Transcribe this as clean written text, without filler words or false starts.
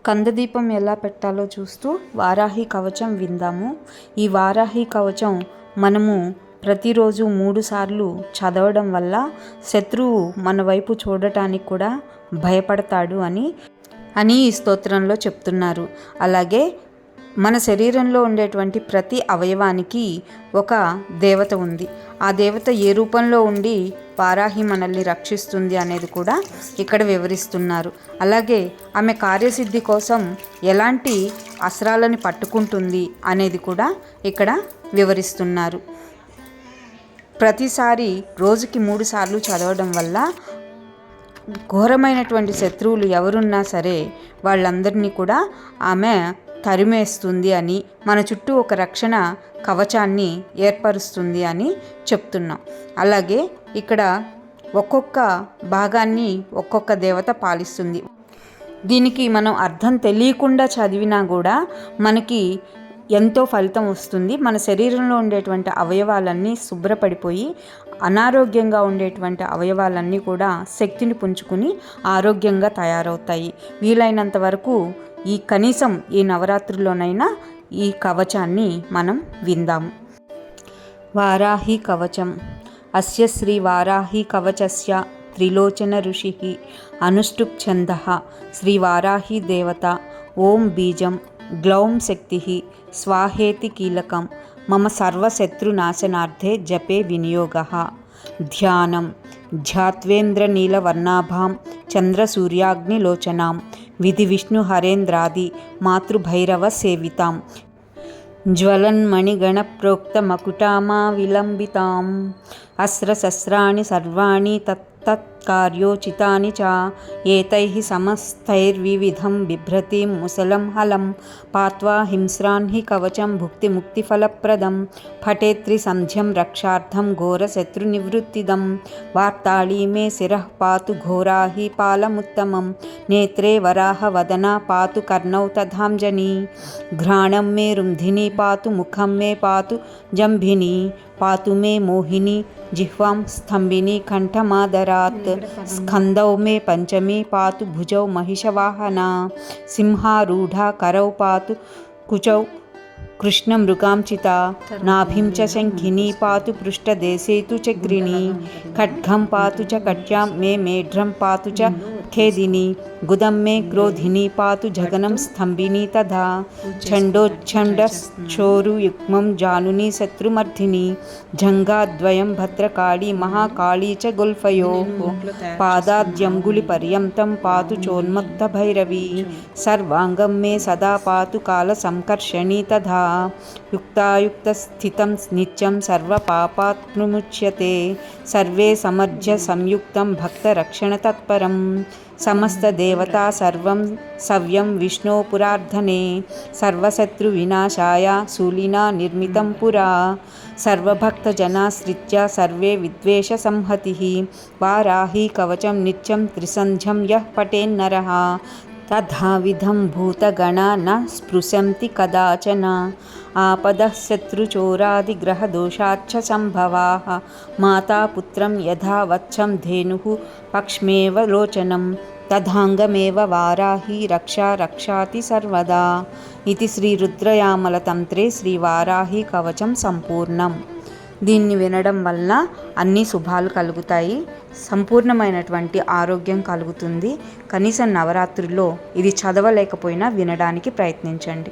కందదీపం ఎలా పెట్టాలో చూస్తూ వారాహి కవచం విందాము. ఈ వారాహి కవచం మనము ప్రతిరోజు 3 సార్లు చదవడం వల్ల శత్రువు మన వైపు చూడటానికి కూడా భయపడతాడు అని ఈ స్తోత్రంలో చెప్తున్నారు. అలాగే మన శరీరంలో ఉండేటువంటి ప్రతి అవయవానికి ఒక దేవత ఉంది. ఆ దేవత ఏ రూపంలో ఉండి వారాహి మనల్ని రక్షిస్తుంది అనేది కూడా ఇక్కడ వివరిస్తున్నారు. అలాగే ఆమె కార్యసిద్ధి కోసం ఎలాంటి అస్త్రాలని పట్టుకుంటుంది అనేది కూడా ఇక్కడ వివరిస్తున్నారు. ప్రతిసారి రోజుకి 3 సార్లు చదవడం వల్ల ఘోరమైనటువంటి శత్రువులు ఎవరున్నా సరే వాళ్ళందరినీ కూడా ఆమె తరిమేస్తుంది అని, మన చుట్టూ ఒక రక్షణ కవచాన్ని ఏర్పరుస్తుంది అని చెప్తున్నాం. అలాగే ఇక్కడ ఒక్కొక్క భాగాన్ని ఒక్కొక్క దేవత పాలిస్తుంది. దీనికి మనం అర్థం తెలియకుండా చదివినా కూడా మనకి ఎంతో ఫలితం వస్తుంది. మన శరీరంలో ఉండేటువంటి అవయవాలన్నీ శుభ్రపడిపోయి అనారోగ్యంగా ఉండేటువంటి అవయవాలన్నీ కూడా శక్తిని పుంజుకుని ఆరోగ్యంగా తయారవుతాయి. వీలైనంత వరకు కనీసం ఈ నవరాత్రుల్లోనైనా ఈ కవచాన్ని మనం విందాము. వారాహి కవచం. అస్య శ్రీ వారాహి కవచస్య త్రిలోచన ఋషిః అనుష్టుప్ ఛందః శ్రీ వారాహి దేవత. ఓం బీజం గ్లౌం శక్తిః స్వాహేతి కీలకం మమ సర్వశత్రునాశనార్థే జపే వినియోగః. ధ్యానం. ధ్యాత్వేంద్రనీలవర్ణాభాం చంద్రసూర్యాగ్నిలోచనాం విధి విష్ణు హరేంద్రాది మాతృభైరవ సేవితాం జ్వలన్మణిగణప్రోక్తమకుటామా విలంబితాం అస్త్రశస్త్రాణి సర్వాణి తత్కార్యోచితాని చ ఏతైః సమస్తైర్వివిధం బిభ్రతిం ముసలం హలం పాత్వా హింస్రాన్ హి కవచం భుక్తిముక్తిఫలప్రదం పఠేత్రిసంధ్యం రక్షార్థం ఘోరశత్రునివృత్తిదం వార్తాళీ మే శిరః పాతు ఘోరాహి పాలముత్తమం నేత్రే వరాహవదనా పాతు కర్ణౌ తథాంజనీ ఘ్రాణం మే రుంధినీ పాతు ముఖం మే పాతు జంభినీ పాతు మే మోహిని జిహ్వాం స్తంభిని కంఠమాదరాత్ స్కందౌ మే పంచమీ పాతు భుజౌ మహిషవాహనా సింహారూఢా కరౌ పాతు కుచౌ కృష్ణమృగాంచిత నాభిం చ శంఖినీ పాతు పృష్ఠదేశే తు చక్రిణీ ఖడ్గం పాతు చ కట్యాం మే మేఢ్రం పాతు చ ఖేదిని గుదం మే క్రోధిని పాతు జగనం స్తంభిని తథా ఛండోచ్ఛండశ్చోరుయుగ్మం జానుని శత్రుమర్ధిని జంఘాద్వయం భద్రకాళీ మహాకాళీ చ గుల్ఫయోః పాదాద్యంగుళిపర్యంతం పాతు చోన్మత్త భైరవీ సర్వాంగం మే సదా పాతు కాలసంకర్షణీ తథా యుక్తాయుక్తస్థితం నిత్యం సర్వపాపాత్ విముచ్యతే సర్వే సమర్జ్య సంయుక్తం భక్తరక్షణతత్పరం సమస్తదేవతా సర్వం సవ్యం విష్ణో పురార్ధనే సర్వశత్రువినాశాయ శూలినా నిర్మితం పురా సర్వభక్తజనాశ్రిత్య సర్వే విద్వేష సంహతిః వారాహి కవచం నిత్యం త్రిసంధ్యం యః పఠేన్నరః తథావిధం భూతగణా న స్పృశంతి కదాచన ఆపదః శత్రుచోరాదిగ్రహదోషాచ్చ సంభవాః మాతాపుత్రం యథా వత్సం ధేనుః పక్ష్మేవ లోచనం తథాంగమేవ వారాహి రక్షా రక్షాతి సర్వదా. ఇది శ్రీ రుద్రయామల తంత్రే శ్రీ వారాహి కవచం సంపూర్ణం. దీన్ని వినడం వల్ల అన్ని శుభాలు కలుగుతాయి, సంపూర్ణమైనటువంటి ఆరోగ్యం కలుగుతుంది. కనీసం నవరాత్రుల్లో ఇది చదవలేకపోయినా వినడానికి ప్రయత్నించండి.